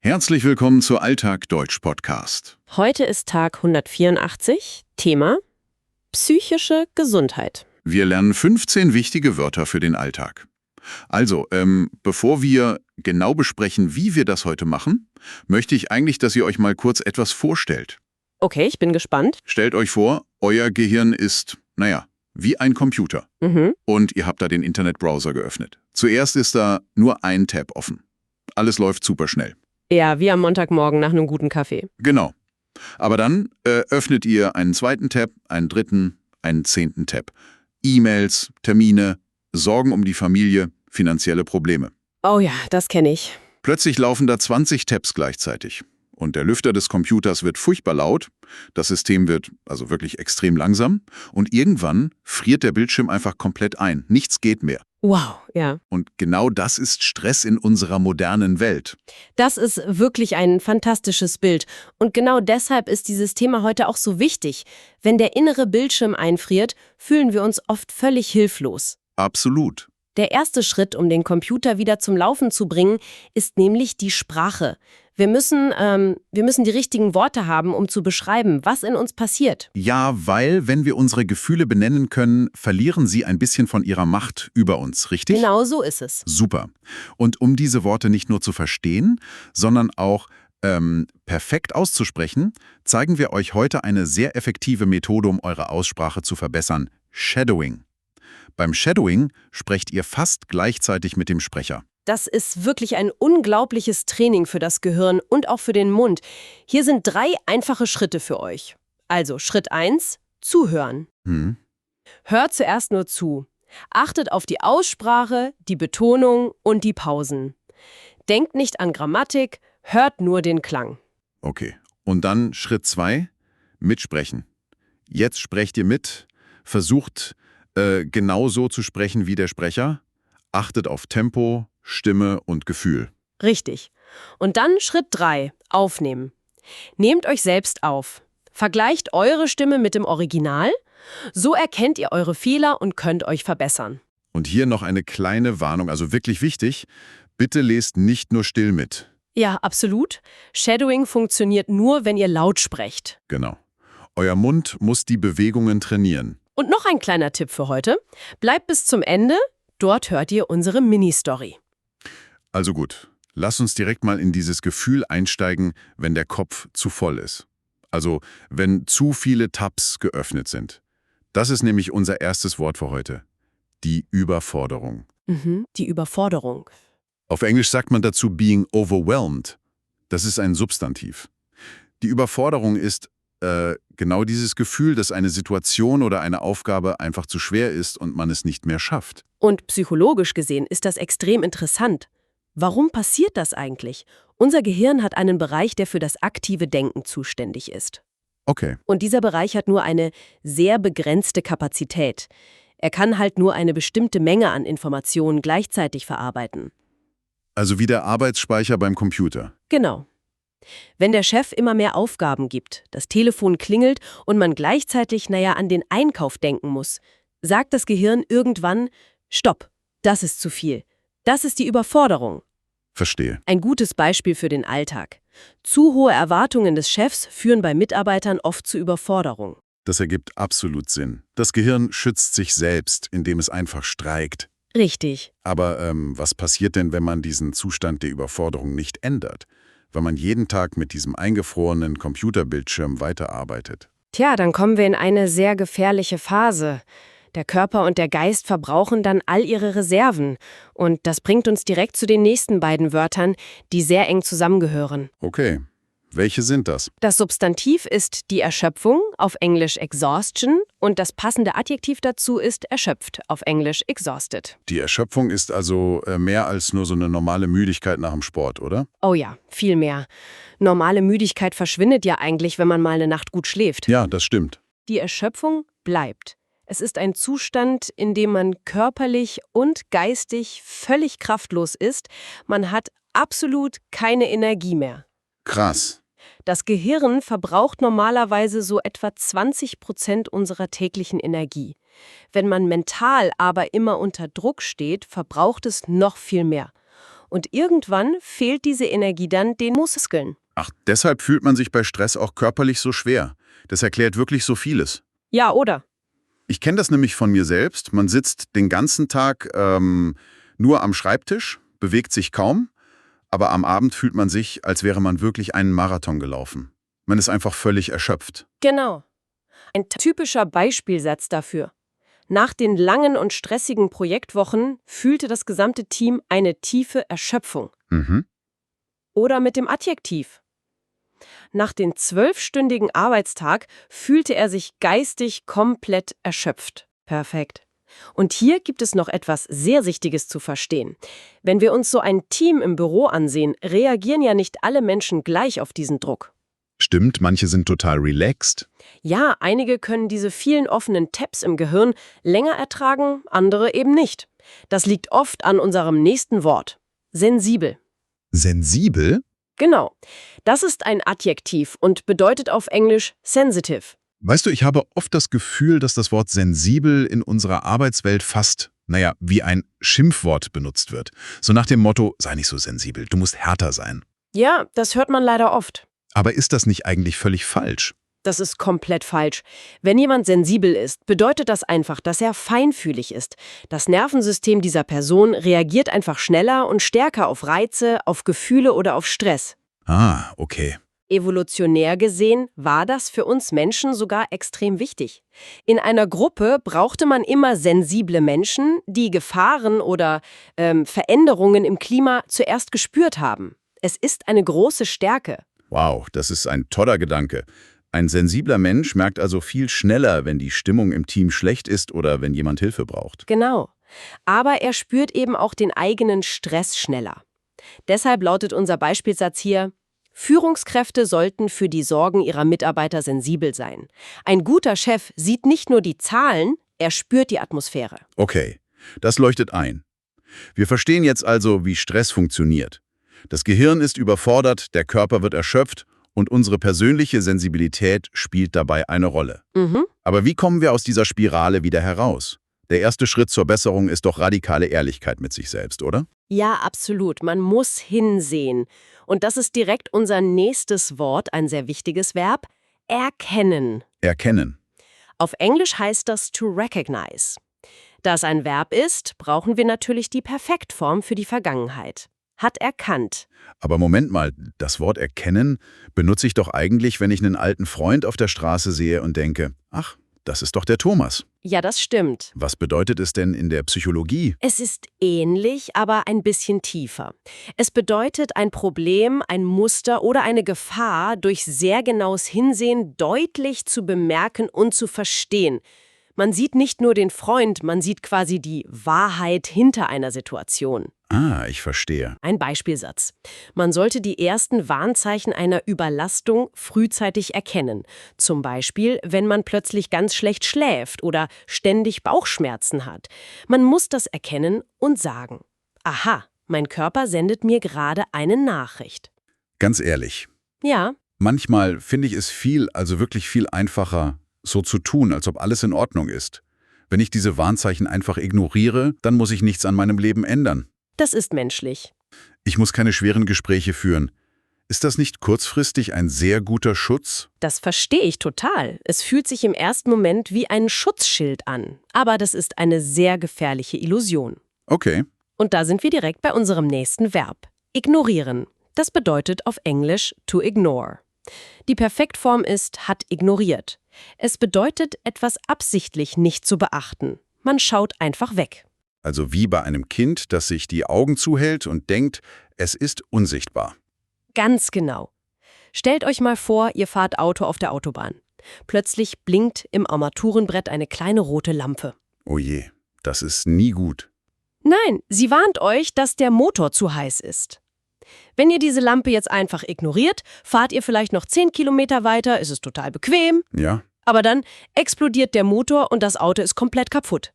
Herzlich willkommen zu Alltag Deutsch Podcast. Heute ist Tag 184, Thema psychische Gesundheit. Wir lernen 15 wichtige Wörter für den Alltag. Also, bevor wir genau besprechen, wie wir das heute machen, möchte ich eigentlich, dass ihr euch mal kurz etwas vorstellt. Okay, ich bin gespannt. Stellt euch vor, euer Gehirn ist, wie ein Computer. Und ihr habt da den Internetbrowser geöffnet. Zuerst ist da nur ein Tab offen. Alles läuft super schnell. Ja, wie am Montagmorgen nach einem guten Kaffee. Genau. Aber dann öffnet ihr einen zweiten Tab, einen dritten, einen 10. Tab. E-Mails, Termine, Sorgen um die Familie, finanzielle Probleme. Oh ja, das kenne ich. Plötzlich laufen da 20 Tabs gleichzeitig. Und der Lüfter des Computers wird furchtbar laut, das System wird also wirklich extrem langsam und irgendwann friert der Bildschirm einfach komplett ein. Nichts geht mehr. Wow, ja. Und genau das ist Stress in unserer modernen Welt. Das ist wirklich ein fantastisches Bild. Und genau deshalb ist dieses Thema heute auch so wichtig. Wenn der innere Bildschirm einfriert, fühlen wir uns oft völlig hilflos. Absolut. Der erste Schritt, um den Computer wieder zum Laufen zu bringen, ist nämlich die Sprache. Wir müssen die richtigen Worte haben, um zu beschreiben, was in uns passiert. Ja, weil, wenn wir unsere Gefühle benennen können, verlieren sie ein bisschen von ihrer Macht über uns, richtig? Genau so ist es. Super. Und um diese Worte nicht nur zu verstehen, sondern auch perfekt auszusprechen, zeigen wir euch heute eine sehr effektive Methode, um eure Aussprache zu verbessern: Shadowing. Beim Shadowing sprecht ihr fast gleichzeitig mit dem Sprecher. Das ist wirklich ein unglaubliches Training für das Gehirn und auch für den Mund. Hier sind 3 einfache Schritte für euch. Also Schritt 1, zuhören. Hört zuerst nur zu. Achtet auf die Aussprache, die Betonung und die Pausen. Denkt nicht an Grammatik, hört nur den Klang. Okay. Und dann Schritt 2, mitsprechen. Jetzt sprecht ihr mit, versucht genau so zu sprechen wie der Sprecher, achtet auf Tempo, Stimme und Gefühl. Richtig. Und dann Schritt 3, aufnehmen. Nehmt euch selbst auf. Vergleicht eure Stimme mit dem Original. So erkennt ihr eure Fehler und könnt euch verbessern. Und hier noch eine kleine Warnung, also wirklich wichtig, bitte lest nicht nur still mit. Ja, absolut. Shadowing funktioniert nur, wenn ihr laut sprecht. Genau. Euer Mund muss die Bewegungen trainieren. Und noch ein kleiner Tipp für heute. Bleibt bis zum Ende, dort hört ihr unsere Mini-Story. Also gut, lass uns direkt mal in dieses Gefühl einsteigen, wenn der Kopf zu voll ist. Also wenn zu viele Tabs geöffnet sind. Das ist nämlich unser erstes Wort für heute. Die Überforderung. Die Überforderung. Auf Englisch sagt man dazu being overwhelmed. Das ist ein Substantiv. Die Überforderung ist genau dieses Gefühl, dass eine Situation oder eine Aufgabe einfach zu schwer ist und man es nicht mehr schafft. Und psychologisch gesehen ist das extrem interessant. Warum passiert das eigentlich? Unser Gehirn hat einen Bereich, der für das aktive Denken zuständig ist. Okay. Und dieser Bereich hat nur eine sehr begrenzte Kapazität. Er kann halt nur eine bestimmte Menge an Informationen gleichzeitig verarbeiten. Also wie der Arbeitsspeicher beim Computer. Genau. Wenn der Chef immer mehr Aufgaben gibt, das Telefon klingelt und man gleichzeitig, an den Einkauf denken muss, sagt das Gehirn irgendwann: Stopp, das ist zu viel. Das ist die Überforderung. Verstehe. Ein gutes Beispiel für den Alltag. Zu hohe Erwartungen des Chefs führen bei Mitarbeitern oft zu Überforderung. Das ergibt absolut Sinn. Das Gehirn schützt sich selbst, indem es einfach streikt. Richtig. Aber was passiert denn, wenn man diesen Zustand der Überforderung nicht ändert? Wenn man jeden Tag mit diesem eingefrorenen Computerbildschirm weiterarbeitet? Tja, dann kommen wir in eine sehr gefährliche Phase. Der Körper und der Geist verbrauchen dann all ihre Reserven. Und das bringt uns direkt zu den nächsten beiden Wörtern, die sehr eng zusammengehören. Okay. Welche sind das? Das Substantiv ist die Erschöpfung, auf Englisch Exhaustion, und das passende Adjektiv dazu ist erschöpft, auf Englisch exhausted. Die Erschöpfung ist also mehr als nur so eine normale Müdigkeit nach dem Sport, oder? Oh ja, viel mehr. Normale Müdigkeit verschwindet ja eigentlich, wenn man mal eine Nacht gut schläft. Ja, das stimmt. Die Erschöpfung bleibt. Es ist ein Zustand, in dem man körperlich und geistig völlig kraftlos ist. Man hat absolut keine Energie mehr. Krass. Das Gehirn verbraucht normalerweise so etwa 20% unserer täglichen Energie. Wenn man mental aber immer unter Druck steht, verbraucht es noch viel mehr. Und irgendwann fehlt diese Energie dann den Muskeln. Ach, deshalb fühlt man sich bei Stress auch körperlich so schwer. Das erklärt wirklich so vieles. Ja, oder? Ich kenne das nämlich von mir selbst. Man sitzt den ganzen Tag nur am Schreibtisch, bewegt sich kaum, aber am Abend fühlt man sich, als wäre man wirklich einen Marathon gelaufen. Man ist einfach völlig erschöpft. Genau. Ein typischer Beispielsatz dafür. Nach den langen und stressigen Projektwochen fühlte das gesamte Team eine tiefe Erschöpfung. Mhm. Oder mit dem Adjektiv. Nach dem 12-stündigen Arbeitstag fühlte er sich geistig komplett erschöpft. Perfekt. Und hier gibt es noch etwas sehr Wichtiges zu verstehen. Wenn wir uns so ein Team im Büro ansehen, reagieren ja nicht alle Menschen gleich auf diesen Druck. Stimmt, manche sind total relaxed. Ja, einige können diese vielen offenen Tabs im Gehirn länger ertragen, andere eben nicht. Das liegt oft an unserem nächsten Wort. Sensibel. Sensibel? Genau. Das ist ein Adjektiv und bedeutet auf Englisch sensitive. Weißt du, ich habe oft das Gefühl, dass das Wort sensibel in unserer Arbeitswelt fast, wie ein Schimpfwort benutzt wird. So nach dem Motto, sei nicht so sensibel, du musst härter sein. Ja, das hört man leider oft. Aber ist das nicht eigentlich völlig falsch? Das ist komplett falsch. Wenn jemand sensibel ist, bedeutet das einfach, dass er feinfühlig ist. Das Nervensystem dieser Person reagiert einfach schneller und stärker auf Reize, auf Gefühle oder auf Stress. Ah, okay. Evolutionär gesehen war das für uns Menschen sogar extrem wichtig. In einer Gruppe brauchte man immer sensible Menschen, die Gefahren oder Veränderungen im Klima zuerst gespürt haben. Es ist eine große Stärke. Wow, das ist ein toller Gedanke. Ein sensibler Mensch merkt also viel schneller, wenn die Stimmung im Team schlecht ist oder wenn jemand Hilfe braucht. Genau. Aber er spürt eben auch den eigenen Stress schneller. Deshalb lautet unser Beispielsatz hier: Führungskräfte sollten für die Sorgen ihrer Mitarbeiter sensibel sein. Ein guter Chef sieht nicht nur die Zahlen, er spürt die Atmosphäre. Okay, das leuchtet ein. Wir verstehen jetzt also, wie Stress funktioniert. Das Gehirn ist überfordert, der Körper wird erschöpft und unsere persönliche Sensibilität spielt dabei eine Rolle. Aber wie kommen wir aus dieser Spirale wieder heraus? Der erste Schritt zur Besserung ist doch radikale Ehrlichkeit mit sich selbst, oder? Ja, absolut. Man muss hinsehen. Und das ist direkt unser nächstes Wort, ein sehr wichtiges Verb: erkennen. Erkennen. Auf Englisch heißt das to recognize. Da es ein Verb ist, brauchen wir natürlich die Perfektform für die Vergangenheit. Hat erkannt. Aber Moment mal, das Wort erkennen benutze ich doch eigentlich, wenn ich einen alten Freund auf der Straße sehe und denke, ach, das ist doch der Thomas. Ja, das stimmt. Was bedeutet es denn in der Psychologie? Es ist ähnlich, aber ein bisschen tiefer. Es bedeutet, ein Problem, ein Muster oder eine Gefahr durch sehr genaues Hinsehen deutlich zu bemerken und zu verstehen. Man sieht nicht nur den Freund, man sieht quasi die Wahrheit hinter einer Situation. Ah, ich verstehe. Ein Beispielsatz. Man sollte die ersten Warnzeichen einer Überlastung frühzeitig erkennen. Zum Beispiel, wenn man plötzlich ganz schlecht schläft oder ständig Bauchschmerzen hat. Man muss das erkennen und sagen: Aha, mein Körper sendet mir gerade eine Nachricht. Ganz ehrlich, Ja, manchmal finde ich es wirklich viel einfacher, so zu tun, als ob alles in Ordnung ist. Wenn ich diese Warnzeichen einfach ignoriere, dann muss ich nichts an meinem Leben ändern. das ist menschlich. Ich muss keine schweren Gespräche führen. Ist das nicht kurzfristig ein sehr guter Schutz? Das verstehe ich total. Es fühlt sich im ersten Moment wie ein Schutzschild an. Aber das ist eine sehr gefährliche Illusion. Okay. Und da sind wir direkt bei unserem nächsten Verb. Ignorieren. Das bedeutet auf Englisch to ignore. Die Perfektform ist hat ignoriert. Es bedeutet, etwas absichtlich nicht zu beachten. Man schaut einfach weg. Also wie bei einem Kind, das sich die Augen zuhält und denkt, es ist unsichtbar. Ganz genau. Stellt euch mal vor, ihr fahrt Auto auf der Autobahn. Plötzlich blinkt im Armaturenbrett eine kleine rote Lampe. Oh je, das ist nie gut. Nein, sie warnt euch, dass der Motor zu heiß ist. Wenn ihr diese Lampe jetzt einfach ignoriert, fahrt ihr vielleicht noch 10 Kilometer weiter, ist es total bequem, Ja, aber dann explodiert der Motor und das Auto ist komplett kaputt.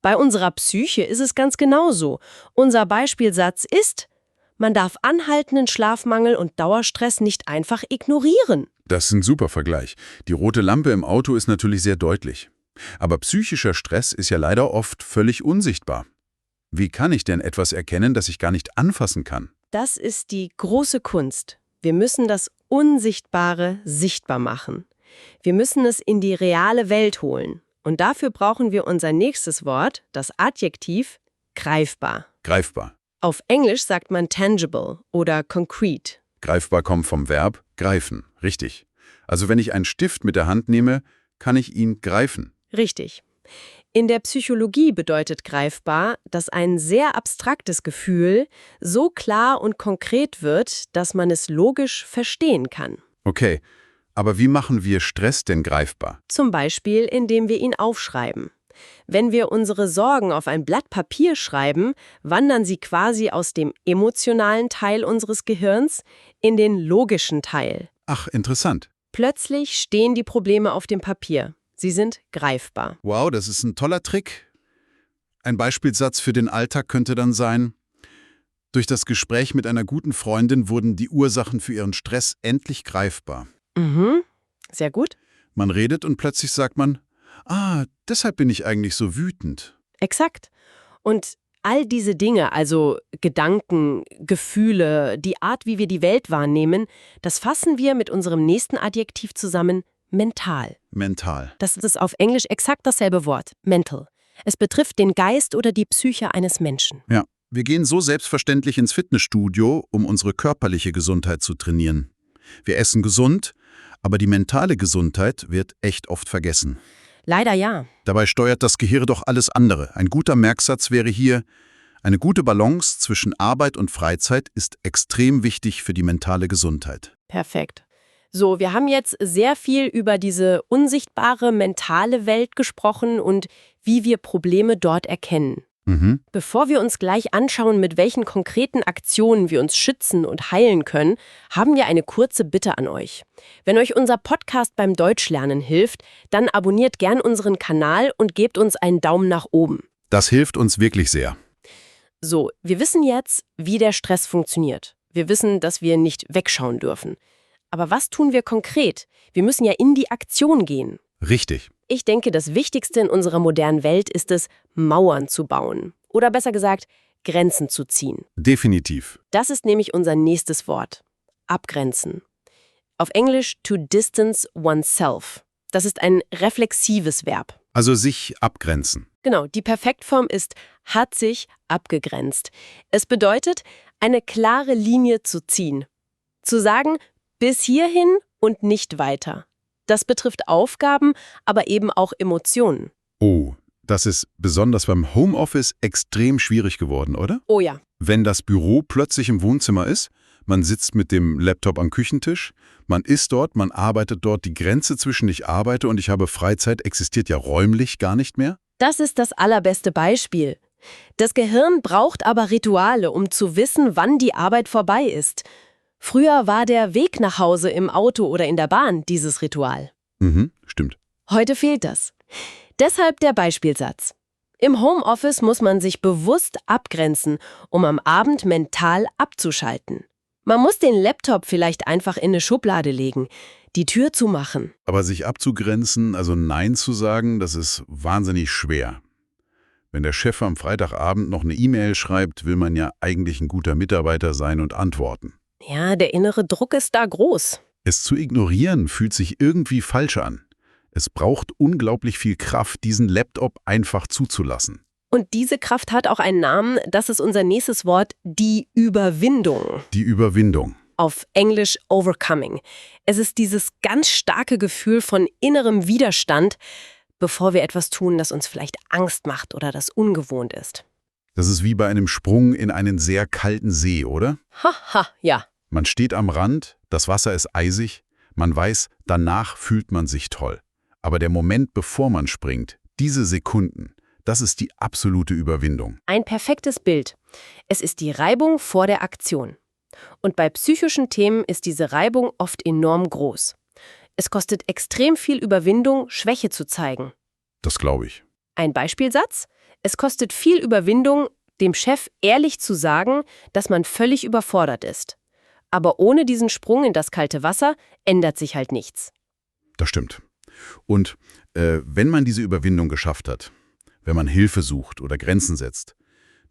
Bei unserer Psyche ist es ganz genauso. Unser Beispielsatz ist: Man darf anhaltenden Schlafmangel und Dauerstress nicht einfach ignorieren. das ist ein super Vergleich. Die rote Lampe im Auto ist natürlich sehr deutlich. Aber psychischer Stress ist ja leider oft völlig unsichtbar. Wie kann ich denn etwas erkennen, das ich gar nicht anfassen kann? Das ist die große Kunst. Wir müssen das Unsichtbare sichtbar machen. Wir müssen es in die reale Welt holen. Und dafür brauchen wir unser nächstes Wort, das Adjektiv greifbar. Greifbar. Auf Englisch sagt man tangible oder concrete. Greifbar kommt vom Verb greifen. Richtig. Also wenn ich einen Stift mit der Hand nehme, kann ich ihn greifen. Richtig. In der Psychologie bedeutet greifbar, dass ein sehr abstraktes Gefühl so klar und konkret wird, dass man es logisch verstehen kann. Okay, aber wie machen wir Stress denn greifbar? Zum Beispiel, indem wir ihn aufschreiben. Wenn wir unsere Sorgen auf ein Blatt Papier schreiben, wandern sie quasi aus dem emotionalen Teil unseres Gehirns in den logischen Teil. Ach, interessant. Plötzlich stehen die Probleme auf dem Papier. Sie sind greifbar. Wow, das ist ein toller Trick. Ein Beispielsatz für den Alltag könnte dann sein: Durch das Gespräch mit einer guten Freundin wurden die Ursachen für ihren Stress endlich greifbar. Sehr gut. Man redet und plötzlich sagt man: Deshalb bin ich eigentlich so wütend. Exakt. Und all diese Dinge, also Gedanken, Gefühle, die Art, wie wir die Welt wahrnehmen, das fassen wir mit unserem nächsten Adjektiv zusammen: mental. Mental. Das ist auf Englisch exakt dasselbe Wort, mental. Es betrifft den Geist oder die Psyche eines Menschen. Ja, wir gehen so selbstverständlich ins Fitnessstudio, um unsere körperliche Gesundheit zu trainieren. Wir essen gesund, aber die mentale Gesundheit wird echt oft vergessen. Leider ja. Dabei steuert das Gehirn doch alles andere. Ein guter Merksatz wäre hier: Eine gute Balance zwischen Arbeit und Freizeit ist extrem wichtig für die mentale Gesundheit. Perfekt. So, wir haben jetzt sehr viel über diese unsichtbare mentale Welt gesprochen und wie wir Probleme dort erkennen. Bevor wir uns gleich anschauen, mit welchen konkreten Aktionen wir uns schützen und heilen können, haben wir eine kurze Bitte an euch. Wenn euch unser Podcast beim Deutschlernen hilft, dann abonniert gern unseren Kanal und gebt uns einen Daumen nach oben. Das hilft uns wirklich sehr. So, wir wissen jetzt, wie der Stress funktioniert. Wir wissen, dass wir nicht wegschauen dürfen. Aber was tun wir konkret? Wir müssen ja in die Aktion gehen. Richtig. Ich denke, das Wichtigste in unserer modernen Welt ist es, Mauern zu bauen. Oder besser gesagt, Grenzen zu ziehen. Definitiv. Das ist nämlich unser nächstes Wort. Abgrenzen. Auf Englisch to distance oneself. Das ist ein reflexives Verb. Also sich abgrenzen. Genau, die Perfektform ist hat sich abgegrenzt. Es bedeutet, eine klare Linie zu ziehen. Zu sagen, bis hierhin und nicht weiter. Das betrifft Aufgaben, aber eben auch Emotionen. Oh, das ist besonders beim Homeoffice extrem schwierig geworden, oder? Oh ja. Wenn das Büro plötzlich im Wohnzimmer ist, man sitzt mit dem Laptop am Küchentisch, man ist dort, man arbeitet dort, die Grenze zwischen ich arbeite und ich habe Freizeit existiert ja räumlich gar nicht mehr. Das ist das allerbeste Beispiel. Das Gehirn braucht aber Rituale, um zu wissen, wann die Arbeit vorbei ist. Früher war der Weg nach Hause im Auto oder in der Bahn dieses Ritual. Stimmt. Heute fehlt das. Deshalb der Beispielsatz. Im Homeoffice muss man sich bewusst abgrenzen, um am Abend mental abzuschalten. Man muss den Laptop vielleicht einfach in eine Schublade legen, die Tür zumachen. Aber sich abzugrenzen, also Nein zu sagen, das ist wahnsinnig schwer. Wenn der Chef am Freitagabend noch eine E-Mail schreibt, will man ja eigentlich ein guter Mitarbeiter sein und antworten. Ja, der innere Druck ist da groß. Es zu ignorieren fühlt sich irgendwie falsch an. Es braucht unglaublich viel Kraft, diesen Laptop einfach zuzulassen. Und diese Kraft hat auch einen Namen, das ist unser nächstes Wort, die Überwindung. Die Überwindung. Auf Englisch overcoming. Es ist dieses ganz starke Gefühl von innerem Widerstand, bevor wir etwas tun, das uns vielleicht Angst macht oder das ungewohnt ist. Das ist wie bei einem Sprung in einen sehr kalten See, oder? Haha, ja. Man steht am Rand, das Wasser ist eisig, man weiß, danach fühlt man sich toll. Aber der Moment, bevor man springt, diese Sekunden, das ist die absolute Überwindung. Ein perfektes Bild. Es ist die Reibung vor der Aktion. Und bei psychischen Themen ist diese Reibung oft enorm groß. Es kostet extrem viel Überwindung, Schwäche zu zeigen. Das glaube ich. Ein Beispielsatz? Es kostet viel Überwindung, dem Chef ehrlich zu sagen, dass man völlig überfordert ist. Aber ohne diesen Sprung in das kalte Wasser ändert sich halt nichts. Das stimmt. Und wenn man diese Überwindung geschafft hat, wenn man Hilfe sucht oder Grenzen setzt,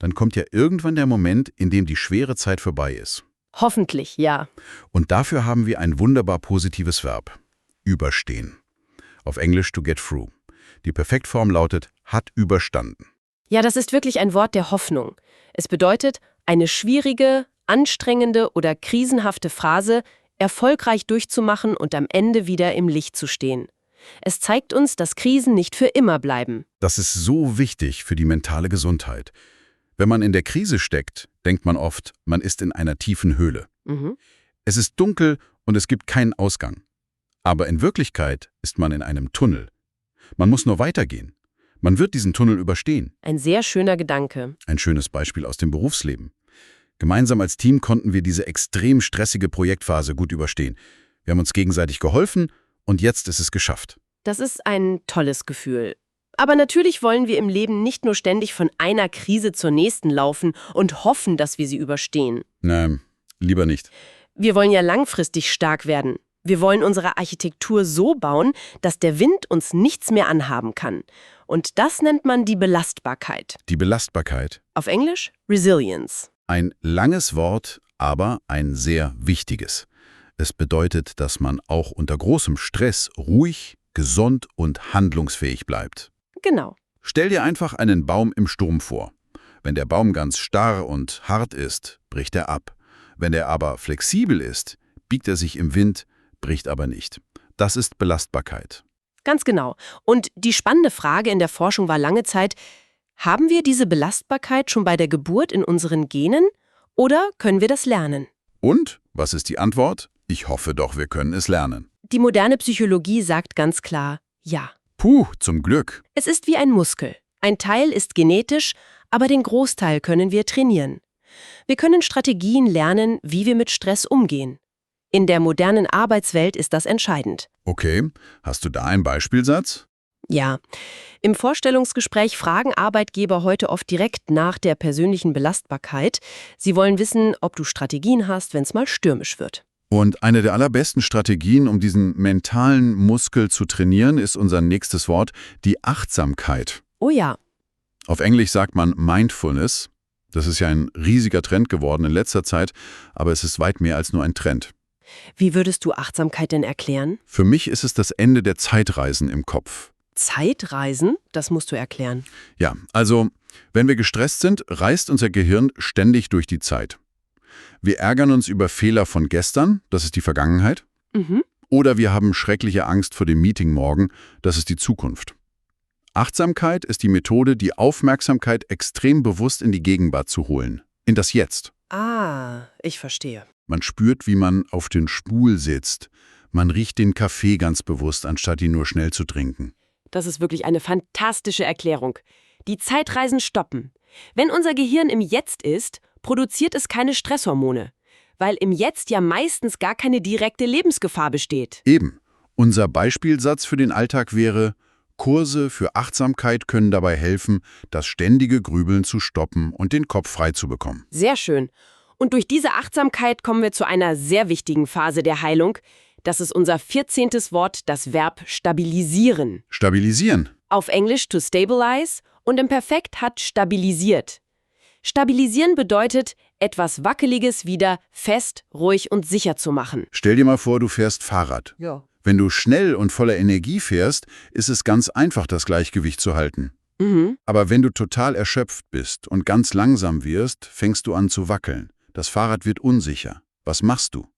dann kommt ja irgendwann der Moment, in dem die schwere Zeit vorbei ist. Hoffentlich, ja. Und dafür haben wir ein wunderbar positives Verb. Überstehen. Auf Englisch to get through. Die Perfektform lautet hat überstanden. Ja, das ist wirklich ein Wort der Hoffnung. Es bedeutet, eine schwierige, anstrengende oder krisenhafte Phase erfolgreich durchzumachen und am Ende wieder im Licht zu stehen. Es zeigt uns, dass Krisen nicht für immer bleiben. Das ist so wichtig für die mentale Gesundheit. Wenn man in der Krise steckt, denkt man oft, man ist in einer tiefen Höhle. Es ist dunkel und es gibt keinen Ausgang. Aber in Wirklichkeit ist man in einem Tunnel. Man muss nur weitergehen. Man wird diesen Tunnel überstehen. Ein sehr schöner Gedanke. Ein schönes Beispiel aus dem Berufsleben. Gemeinsam als Team konnten wir diese extrem stressige Projektphase gut überstehen. Wir haben uns gegenseitig geholfen und jetzt ist es geschafft. Das ist ein tolles Gefühl. Aber natürlich wollen wir im Leben nicht nur ständig von einer Krise zur nächsten laufen und hoffen, dass wir sie überstehen. Nein, lieber nicht. Wir wollen ja langfristig stark werden. Wir wollen unsere Architektur so bauen, dass der Wind uns nichts mehr anhaben kann. Und das nennt man die Belastbarkeit. Die Belastbarkeit. Auf Englisch Resilience. Ein langes Wort, aber ein sehr wichtiges. Es bedeutet, dass man auch unter großem Stress ruhig, gesund und handlungsfähig bleibt. Genau. Stell dir einfach einen Baum im Sturm vor. Wenn der Baum ganz starr und hart ist, bricht er ab. Wenn er aber flexibel ist, biegt er sich im Wind, bricht aber nicht. Das ist Belastbarkeit. Ganz genau. Und die spannende Frage in der Forschung war lange Zeit, haben wir diese Belastbarkeit schon bei der Geburt in unseren Genen oder können wir das lernen? Und, was ist die Antwort? Ich hoffe doch, wir können es lernen. Die moderne Psychologie sagt ganz klar, ja. Puh, zum Glück. Es ist wie ein Muskel. Ein Teil ist genetisch, aber den Großteil können wir trainieren. Wir können Strategien lernen, wie wir mit Stress umgehen. In der modernen Arbeitswelt ist das entscheidend. Okay, hast du da einen Beispielsatz? Ja. Im Vorstellungsgespräch fragen Arbeitgeber heute oft direkt nach der persönlichen Belastbarkeit. Sie wollen wissen, ob du Strategien hast, wenn es mal stürmisch wird. Und eine der allerbesten Strategien, um diesen mentalen Muskel zu trainieren, ist unser nächstes Wort, die Achtsamkeit. Oh ja. Auf Englisch sagt man Mindfulness. Das ist ja ein riesiger Trend geworden in letzter Zeit, aber es ist weit mehr als nur ein Trend. Wie würdest du Achtsamkeit denn erklären? Für mich ist es das Ende der Zeitreisen im Kopf. Zeitreisen? Das musst du erklären. Ja, also, wenn wir gestresst sind, reist unser Gehirn ständig durch die Zeit. Wir ärgern uns über Fehler von gestern, das ist die Vergangenheit. Oder wir haben schreckliche Angst vor dem Meeting morgen, das ist die Zukunft. Achtsamkeit ist die Methode, die Aufmerksamkeit extrem bewusst in die Gegenwart zu holen, in das Jetzt. Ah, ich verstehe. Man spürt, wie man auf den Stuhl sitzt. Man riecht den Kaffee ganz bewusst, anstatt ihn nur schnell zu trinken. Das ist wirklich eine fantastische Erklärung. Die Zeitreisen stoppen. Wenn unser Gehirn im Jetzt ist, produziert es keine Stresshormone, weil im Jetzt ja meistens gar keine direkte Lebensgefahr besteht. Eben. Unser Beispielsatz für den Alltag wäre, Kurse für Achtsamkeit können dabei helfen, das ständige Grübeln zu stoppen und den Kopf frei zu bekommen. Sehr schön. Und durch diese Achtsamkeit kommen wir zu einer sehr wichtigen Phase der Heilung. Das ist unser 14. Wort, das Verb stabilisieren. Stabilisieren. Auf Englisch to stabilize und im Perfekt hat stabilisiert. Stabilisieren bedeutet, etwas Wackeliges wieder fest, ruhig und sicher zu machen. Stell dir mal vor, du fährst Fahrrad. Ja. Wenn du schnell und voller Energie fährst, ist es ganz einfach, das Gleichgewicht zu halten. Aber wenn du total erschöpft bist und ganz langsam wirst, fängst du an zu wackeln. Das Fahrrad wird unsicher. Was machst du?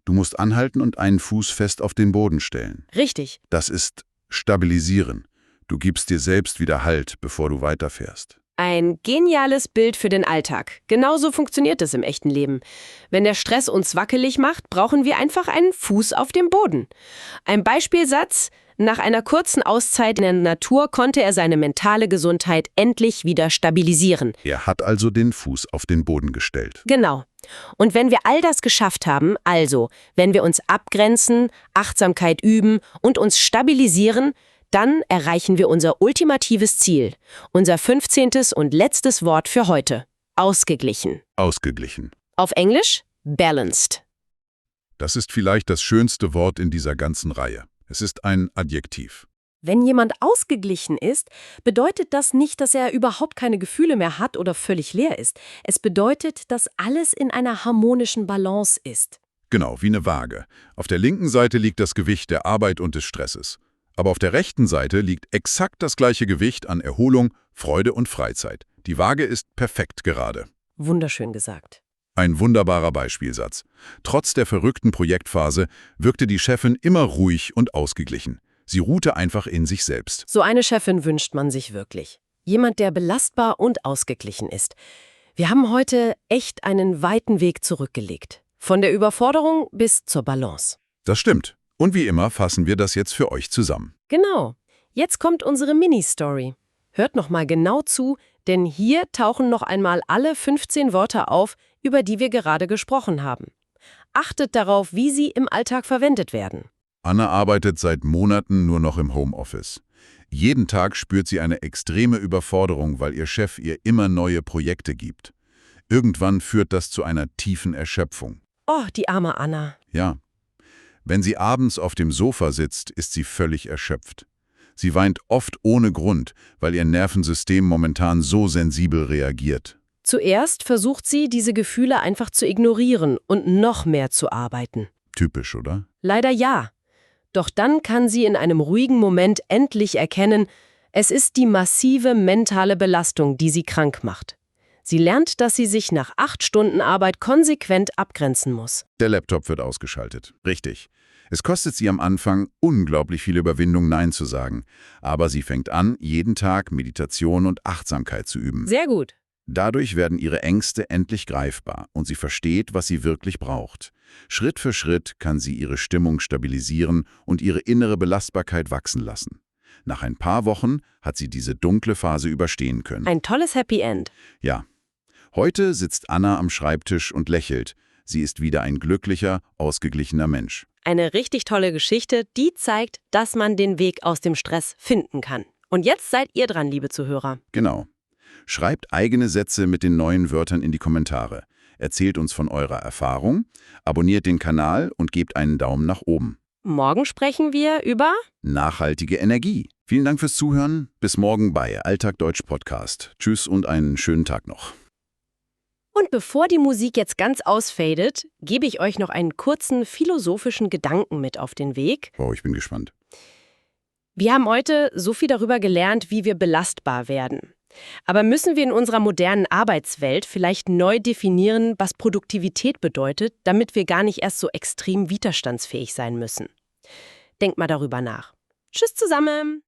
Du musst anhalten und einen Fuß fest auf den Boden stellen. Richtig. Das ist stabilisieren. Du gibst dir selbst wieder Halt, bevor du weiterfährst. Ein geniales Bild für den Alltag. Genauso funktioniert es im echten Leben. Wenn der Stress uns wackelig macht, brauchen wir einfach einen Fuß auf dem Boden. Ein Beispielsatz: Nach einer kurzen Auszeit in der Natur konnte er seine mentale Gesundheit endlich wieder stabilisieren. Er hat also den Fuß auf den Boden gestellt. Genau. Und wenn wir all das geschafft haben, also wenn wir uns abgrenzen, Achtsamkeit üben und uns stabilisieren, dann erreichen wir unser ultimatives Ziel. Unser 15. und letztes Wort für heute. Ausgeglichen. Ausgeglichen. Auf Englisch balanced. Das ist vielleicht das schönste Wort in dieser ganzen Reihe. Es ist ein Adjektiv. Wenn jemand ausgeglichen ist, bedeutet das nicht, dass er überhaupt keine Gefühle mehr hat oder völlig leer ist. Es bedeutet, dass alles in einer harmonischen Balance ist. Genau, wie eine Waage. Auf der linken Seite liegt das Gewicht der Arbeit und des Stresses. Aber auf der rechten Seite liegt exakt das gleiche Gewicht an Erholung, Freude und Freizeit. Die Waage ist perfekt gerade. Wunderschön gesagt. Ein wunderbarer Beispielsatz. Trotz der verrückten Projektphase wirkte die Chefin immer ruhig und ausgeglichen. Sie ruhte einfach in sich selbst. So eine Chefin wünscht man sich wirklich. Jemand, der belastbar und ausgeglichen ist. Wir haben heute echt einen weiten Weg zurückgelegt. Von der Überforderung bis zur Balance. Das stimmt. Und wie immer fassen wir das jetzt für euch zusammen. Genau. Jetzt kommt unsere Mini-Story. Hört noch mal genau zu, denn hier tauchen noch einmal alle 15 Wörter auf, über die wir gerade gesprochen haben. Achtet darauf, wie sie im Alltag verwendet werden. Anna arbeitet seit Monaten nur noch im Homeoffice. Jeden Tag spürt sie eine extreme Überforderung, weil ihr Chef ihr immer neue Projekte gibt. Irgendwann führt das zu einer tiefen Erschöpfung. Oh, die arme Anna. Ja. Wenn sie abends auf dem Sofa sitzt, ist sie völlig erschöpft. Sie weint oft ohne Grund, weil ihr Nervensystem momentan so sensibel reagiert. Zuerst versucht sie, diese Gefühle einfach zu ignorieren und noch mehr zu arbeiten. Typisch, oder? Leider ja. Doch dann kann sie in einem ruhigen Moment endlich erkennen, es ist die massive mentale Belastung, die sie krank macht. Sie lernt, dass sie sich nach 8 Stunden Arbeit konsequent abgrenzen muss. Der Laptop wird ausgeschaltet. Richtig. Es kostet sie am Anfang unglaublich viel Überwindung, Nein zu sagen. Aber sie fängt an, jeden Tag Meditation und Achtsamkeit zu üben. Sehr gut. Dadurch werden ihre Ängste endlich greifbar und sie versteht, was sie wirklich braucht. Schritt für Schritt kann sie ihre Stimmung stabilisieren und ihre innere Belastbarkeit wachsen lassen. Nach ein paar Wochen hat sie diese dunkle Phase überstehen können. Ein tolles Happy End. Ja. Heute sitzt Anna am Schreibtisch und lächelt. Sie ist wieder ein glücklicher, ausgeglichener Mensch. Eine richtig tolle Geschichte, die zeigt, dass man den Weg aus dem Stress finden kann. Und jetzt seid ihr dran, liebe Zuhörer. Genau. Schreibt eigene Sätze mit den neuen Wörtern in die Kommentare. Erzählt uns von eurer Erfahrung, abonniert den Kanal und gebt einen Daumen nach oben. Morgen sprechen wir über Nachhaltige Energie. Vielen Dank fürs Zuhören. Bis morgen bei Alltag Deutsch Podcast. Tschüss und einen schönen Tag noch. Und bevor die Musik jetzt ganz ausfadet, gebe ich euch noch einen kurzen philosophischen Gedanken mit auf den Weg. Wow, ich bin gespannt. Wir haben heute so viel darüber gelernt, wie wir belastbar werden. Aber müssen wir in unserer modernen Arbeitswelt vielleicht neu definieren, was Produktivität bedeutet, damit wir gar nicht erst so extrem widerstandsfähig sein müssen? Denkt mal darüber nach. Tschüss zusammen!